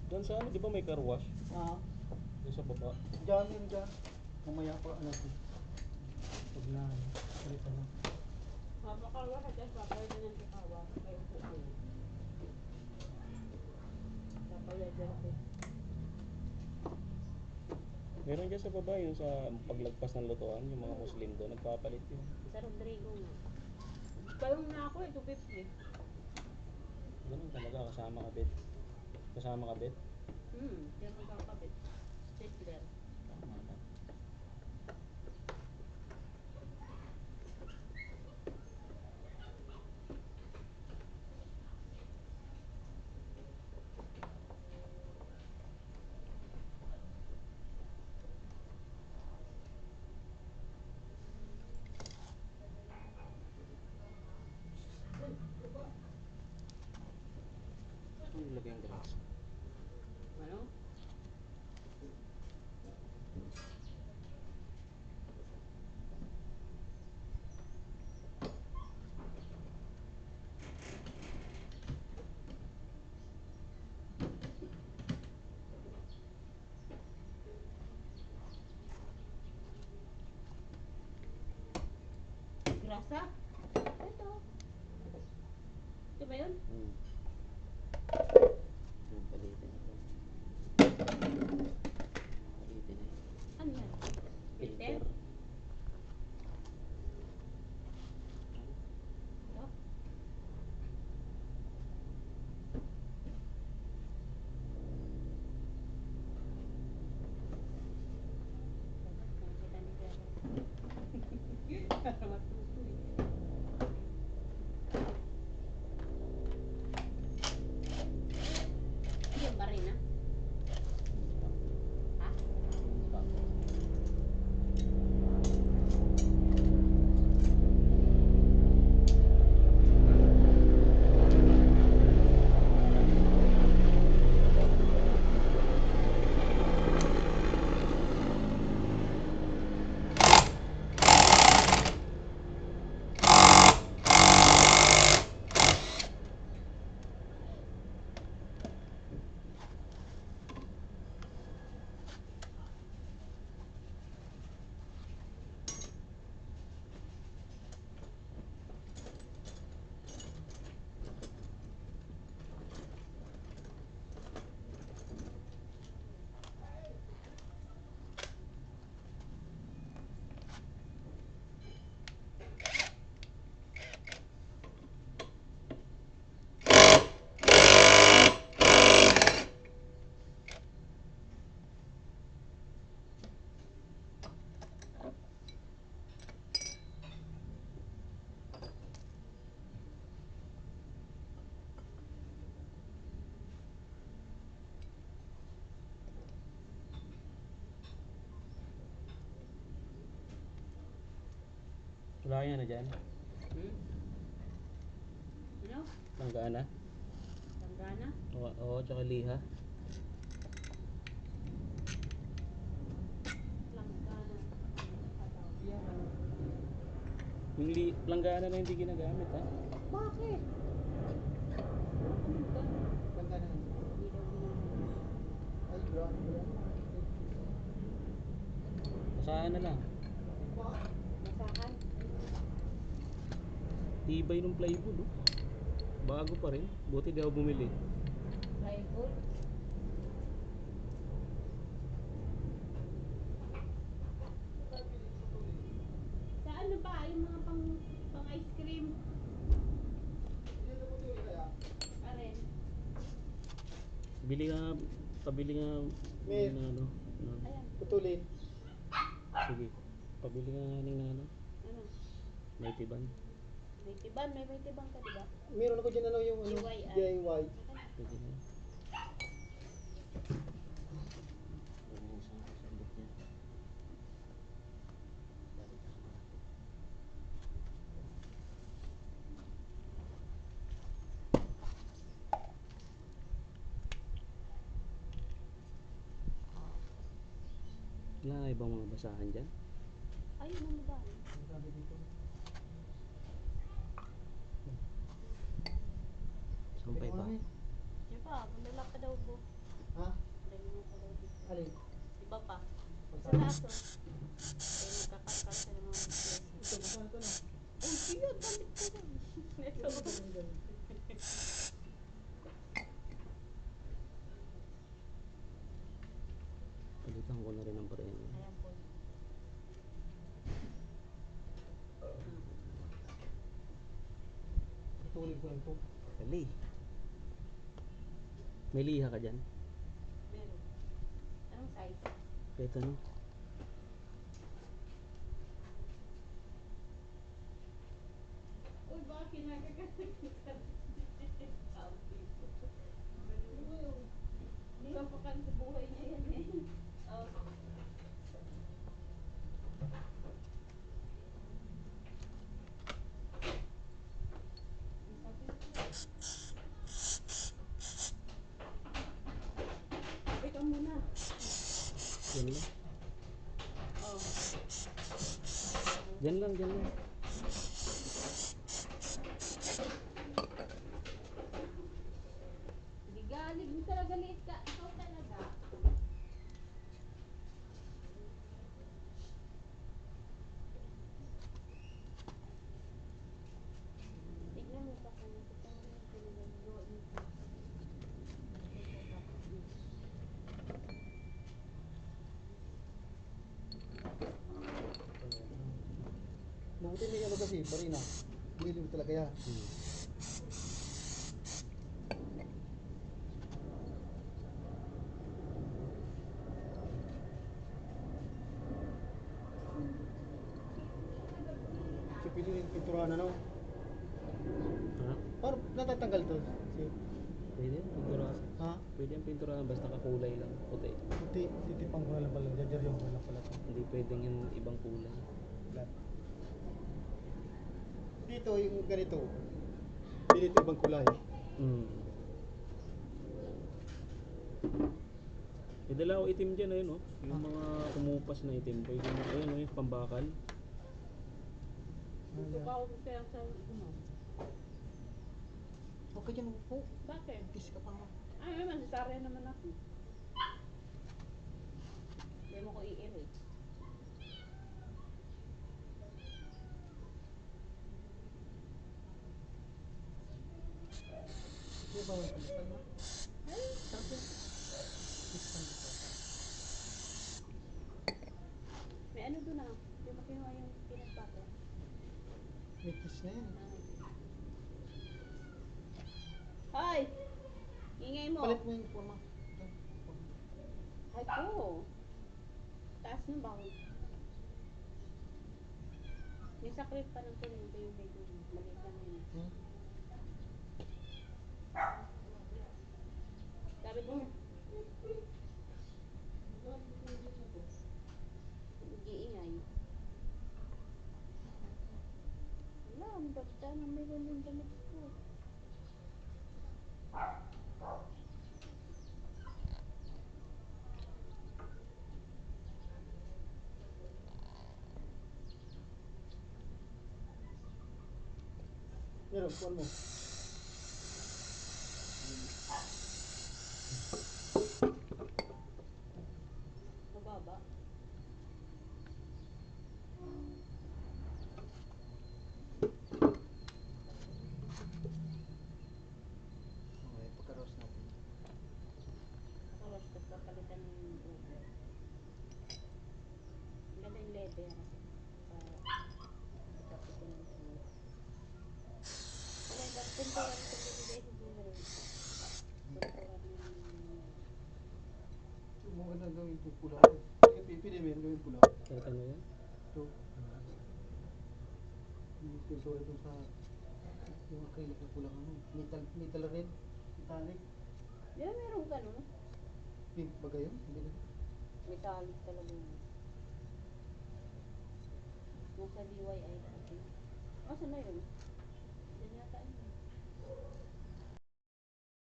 Doon sa ano, di ba may car wash? Ah, Doon sa baba. dyan yun dyan. Mamaya pa ano din. Pag na, palitan na. Mapakawa ka dyan, papalitan ng sikawa. Kayo po kayo. Papalitan ko. Meron dyan sa baba yung sa paglagpas ng lutuan, yung mga Muslim doon, nagpapalit yun. Sa Rodrigo nga. Balong na ako eh, 250. Ganun talaga, kasama kabit. Kasama kabit. Diyan magkakabit. Stapler. Tama na. Saan nilagay ang grasa? Ano? Grasa? Ito. Ito ba yun? Yung palitin ito. Palitin na yun. Ano yan? Filter? Ito? Nakita ni Grasa. Para matuto eh. Yung ba rin ah? Ha? Wala yan na dyan. Ano? Langgana. Langgana? Oo, tsaka liha. Langgana. Yan ano. Yung langgana na hindi ginagamit ha. Bakit? Ganda na yun. Hindi daw ginagawa. Ay, brown brown. Basahan na lang. Masakan? Tibay ng plywood oh. Bago pa rin. Buti di ako bumili. Plywood? Sa ano ba? Yung mga pang ice cream? Paren. Bili nga, pabili nga. May- Na ano. Na, Ayan. Putulin. sige. Pabili nga nga ng ano. Ano? May tiban. May tiban. May tiban ka diba? Meron ako dyan ano yung ano, DIY. DIY. Pwede na yun. Pwede na isang sandok niya. Wala nga ibang mga basahan dyan. Ayun ano ba? Ang sabi dito. Sampay pa. Diba? Malala pa daw po. Ha? Alin? Iba pa. Sa Pagkano? laso. Eh, nagkakakal sa mga business. Ito, magkano ito na? Oh, siya, damit ko lang. Ito. Palitan ko na rin ang preno. Ayan po. Tutulin ko lang ito. Kali. May liha ka dyan? Meron. Anong size? Kahit ano. Uy, baka kinagagalitan. Hindi ka pa sa buhay niya yan eh. Oh. Ikaw muna. Yan lang. Oh. Dyan lang, dyan lang. Hindi galing mo talaga liit ka. Ikaw talaga. Tignan mo pa kung Buti may ano kasi, barina. Bili mo talaga yan. Si pili yung pinturahan ano? Ha? Paano natatanggal to? Si, Pwede yan, pinturahan. ha? Pwede yung pinturahan, basta kakulay lang. Puti. Titipang ko na lang pala. Jajar yung wala pala to. Hindi pwedeng yung ibang kulay. Black. Dito yung ganito. Dito ibang kulay. Mm. May dala ko itim dyan, ayun oh. Yung mga kumupas na itim. Pwede mo, ayun oh, yung pambakal. Gusto pa ako kaya sa ano. Huwag ka dyan upo. Bakit? Kiss ka pa nga. Ay, naman, sisarya naman ako. Hindi mo ko i-iri. Di ba yung palitan mo? Ay, sabi. Kiss ka nga. May ano doon ah. Hindi mo kinuha yung peanut butter. May kiss na yan. Hoy! Ingay mo. Palit mo yung forma. Ay ko. Taas ng bawal. May sakrit pa ng tuloy ito yung medyo maliit lang yun. Hmm? Sabi ko, nag-iingay. Wala, ang basta na meron yung damit ko. Meron, kuhan mo. Mababa. Okay, pagka-roast natin. Tapos, papalitan ng ulo. Ang ganda yung leather. Kapit ko ng ulo. Leather, pinturan ko bibigay sa jewelry. Pinturan ng... Mga na gawin po pula. Pili mo yan, gawin pula. Kahit ano yan? Ito. Yung pintura ito sa yung acrylic na pulang ano. Metal red. Metallic. Di ba meron ka no? Pink ba yun? Hindi na. Metallic talaga yun. Nasa DIY kasi. Asa na yun? Yan yata yun.